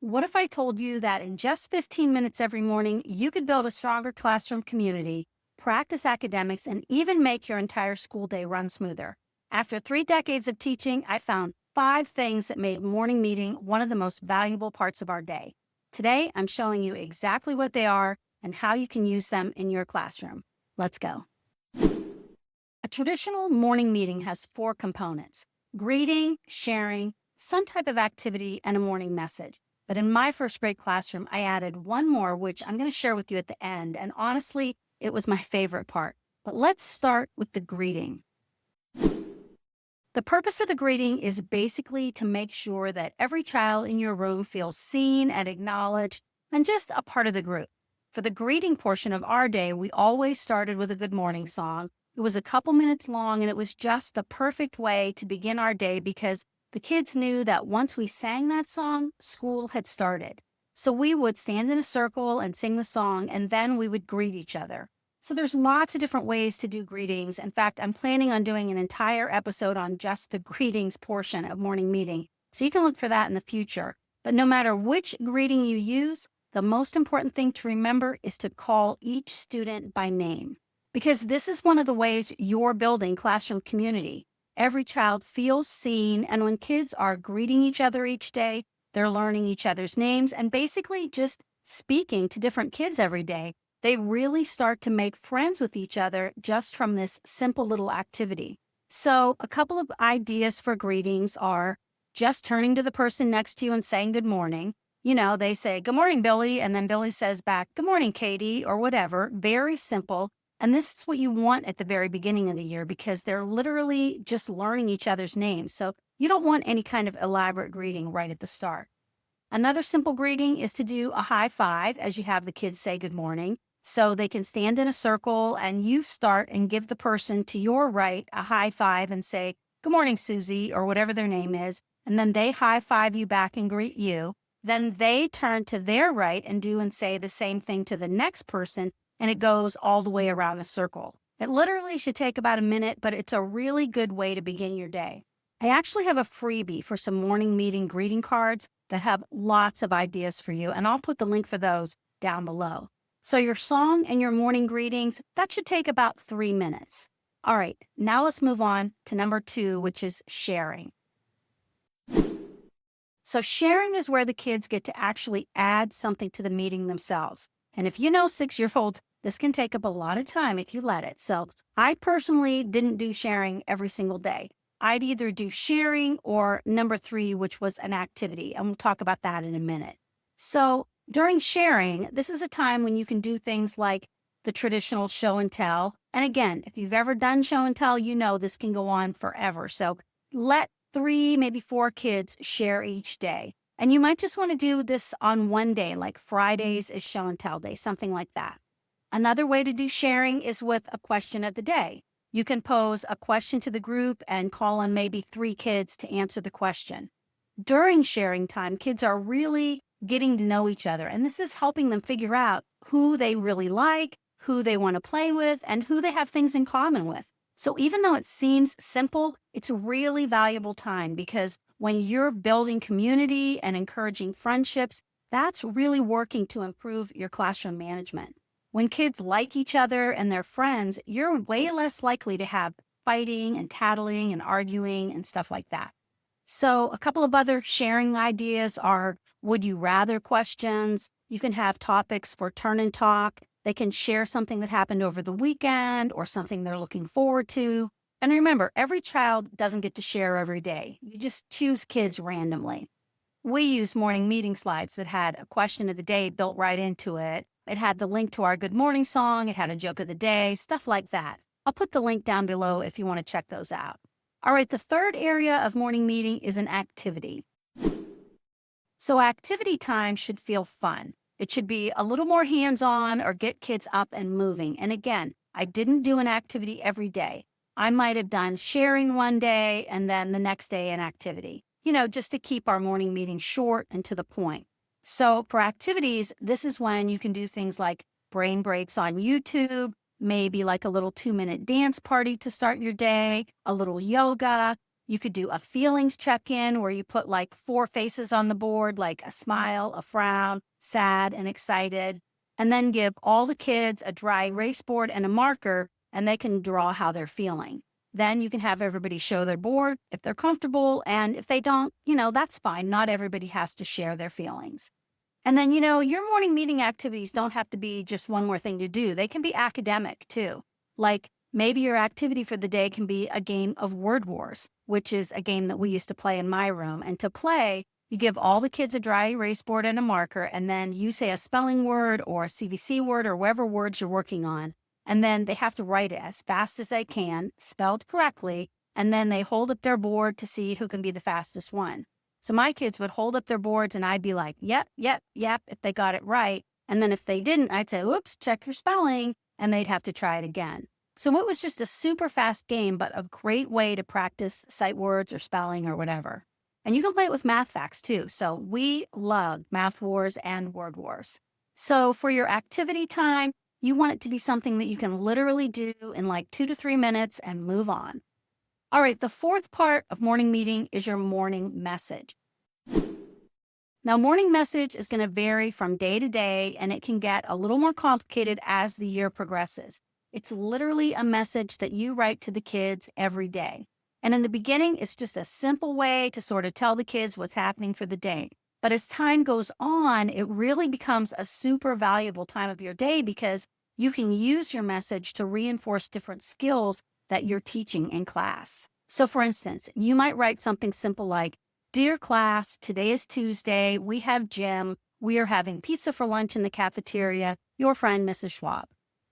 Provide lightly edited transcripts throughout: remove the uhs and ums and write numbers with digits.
What if I told you that in just 15 minutes every morning, you could build a stronger classroom community, practice academics, and even make your entire school day run smoother? After 3 decades of teaching, I found 5 things that made morning meeting one of the most valuable parts of our day. Today, I'm showing you exactly what they are and how you can use them in your classroom. Let's go. A traditional morning meeting has 4 components: greeting, sharing, some type of activity, and a morning message. But in my first grade classroom, I added one more, which I'm going to share with you at the end. And honestly, it was my favorite part. But let's start with the greeting. The purpose of the greeting is basically to make sure that every child in your room feels seen and acknowledged and just a part of the group. For the greeting portion of our day, we always started with a good morning song. It was a couple minutes long, and it was just the perfect way to begin our day because the kids knew that once we sang that song, school had started. So we would stand in a circle and sing the song, and then we would greet each other. So there's lots of different ways to do greetings. In fact, I'm planning on doing an entire episode on just the greetings portion of morning meeting. So you can look for that in the future. But no matter which greeting you use, the most important thing to remember is to call each student by name, because this is one of the ways you're building classroom community. Every child feels seen, and when kids are greeting each other each day, they're learning each other's names and basically just speaking to different kids every day. They really start to make friends with each other just from this simple little activity. So a couple of ideas for greetings are just turning to the person next to you and saying good morning. They say, "Good morning, Billy," and then Billy says back, "Good morning, Katie," or whatever. Very simple. And this is what you want at the very beginning of the year because they're literally just learning each other's names. So you don't want any kind of elaborate greeting right at the start. Another simple greeting is to do a high five as you have the kids say good morning. So they can stand in a circle and you start and give the person to your right a high five and say, "Good morning, Susie," or whatever their name is. And then they high five you back and greet you. Then they turn to their right and do and say the same thing to the next person. And it goes all the way around the circle. It literally should take about a minute, but it's a really good way to begin your day. I actually have a freebie for some morning meeting greeting cards that have lots of ideas for you, and I'll put the link for those down below. So your song and your morning greetings, that should take about 3 minutes. All right, now let's move on to number 2, which is sharing. So sharing is where the kids get to actually add something to the meeting themselves. And if you know 6-year-olds, this can take up a lot of time if you let it. So I personally didn't do sharing every single day. I'd either do sharing or number 3, which was an activity. And we'll talk about that in a minute. So during sharing, this is a time when you can do things like the traditional show and tell. And again, if you've ever done show and tell, you know this can go on forever. So let 3, maybe 4 kids share each day. And you might just want to do this on one day, like Fridays is show and tell day, something like that. Another way to do sharing is with a question of the day. You can pose a question to the group and call on maybe 3 kids to answer the question. During sharing time, kids are really getting to know each other, and this is helping them figure out who they really like, who they want to play with, and who they have things in common with. So even though it seems simple, it's a really valuable time because when you're building community and encouraging friendships, that's really working to improve your classroom management. When kids like each other and they're friends, you're way less likely to have fighting and tattling and arguing and stuff like that. So a couple of other sharing ideas are would you rather questions. You can have topics for turn and talk. They can share something that happened over the weekend or something they're looking forward to. And remember, every child doesn't get to share every day. You just choose kids randomly. We used morning meeting slides that had a question of the day built right into it. It had the link to our good morning song. It had a joke of the day, stuff like that. I'll put the link down below if you want to check those out. All right, the third area of morning meeting is an activity. So activity time should feel fun. It should be a little more hands-on or get kids up and moving. And again, I didn't do an activity every day. I might have done sharing one day and then the next day an activity, just to keep our morning meeting short and to the point. So for activities, this is when you can do things like brain breaks on YouTube, maybe like a little 2-minute dance party to start your day, a little yoga. You could do a feelings check-in where you put like 4 faces on the board, like a smile, a frown, sad, and excited, and then give all the kids a dry erase board and a marker, and they can draw how they're feeling. Then you can have everybody show their board if they're comfortable, and if they don't, that's fine. Not everybody has to share their feelings. And then, your morning meeting activities don't have to be just one more thing to do. They can be academic too. Like maybe your activity for the day can be a game of Word Wars, which is a game that we used to play in my room. And to play, you give all the kids a dry erase board and a marker, and then you say a spelling word or a CVC word or whatever words you're working on. And then they have to write it as fast as they can, spelled correctly, and then they hold up their board to see who can be the fastest one. So my kids would hold up their boards and I'd be like, yep, yep, yep, if they got it right. And then if they didn't, I'd say, oops, check your spelling, and they'd have to try it again. So it was just a super fast game, but a great way to practice sight words or spelling or whatever. And you can play it with math facts too. So we love Math Wars and Word Wars. So for your activity time, you want it to be something that you can literally do in like 2 to 3 minutes and move on. All right, the fourth part of morning meeting is your morning message. Now, morning message is going to vary from day to day, and it can get a little more complicated as the year progresses. It's literally a message that you write to the kids every day. And in the beginning, it's just a simple way to sort of tell the kids what's happening for the day. But as time goes on, it really becomes a super valuable time of your day because you can use your message to reinforce different skills that you're teaching in class. So for instance, you might write something simple like, "Dear class, today is Tuesday. We have gym. We are having pizza for lunch in the cafeteria. Your friend, Mrs. Schwab."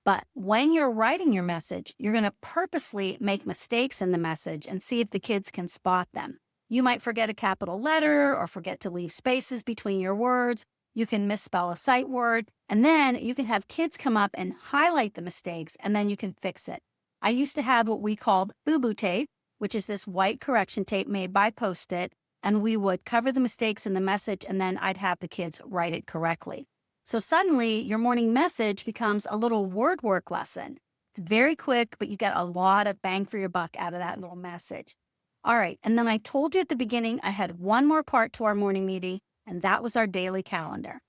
But when you're writing your message, you're going to purposely make mistakes in the message and see if the kids can spot them. You might forget a capital letter or forget to leave spaces between your words. You can misspell a sight word, and then you can have kids come up and highlight the mistakes, and then you can fix it. I used to have what we called boo-boo tape, which is this white correction tape made by Post-it, and we would cover the mistakes in the message, and then I'd have the kids write it correctly. So suddenly, your morning message becomes a little word work lesson. It's very quick, but you get a lot of bang for your buck out of that little message. All right, and then I told you at the beginning I had one more part to our morning meeting, and that was our daily calendar.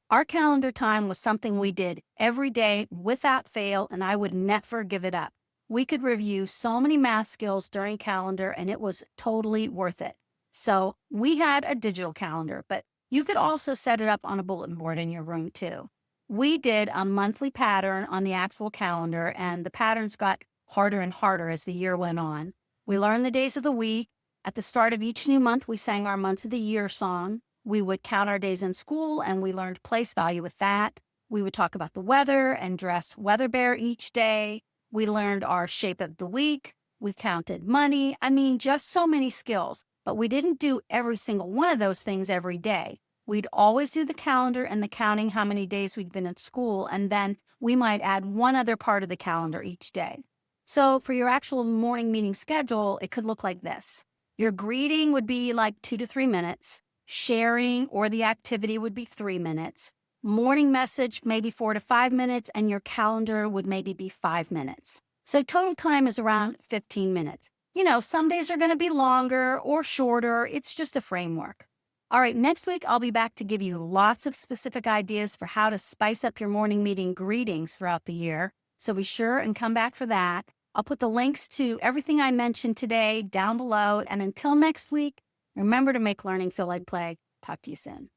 Our calendar time was something we did every day without fail, and I would never give it up. We could review so many math skills during calendar, and it was totally worth it. So we had a digital calendar, but you could also set it up on a bulletin board in your room too. We did a monthly pattern on the actual calendar, and the patterns got harder and harder as the year went on. We learned the days of the week. At the start of each new month, we sang our months of the year song. We would count our days in school, and we learned place value with that. We would talk about the weather and dress weather bear each day. We learned our shape of the week. We counted money. I mean, just so many skills. But we didn't do every single one of those things every day. We'd always do the calendar and the counting how many days we'd been in school, and then we might add one other part of the calendar each day. So for your actual morning meeting schedule, it could look like this. Your greeting would be like 2 to 3 minutes. Sharing or the activity would be 3 minutes. Morning message, maybe 4 to 5 minutes, and your calendar would maybe be 5 minutes. So total time is around 15 minutes. Some days are going to be longer or shorter. It's just a framework. All right, next week, I'll be back to give you lots of specific ideas for how to spice up your morning meeting greetings throughout the year. So be sure and come back for that. I'll put the links to everything I mentioned today down below. And until next week, remember to make learning feel like play. Talk to you soon.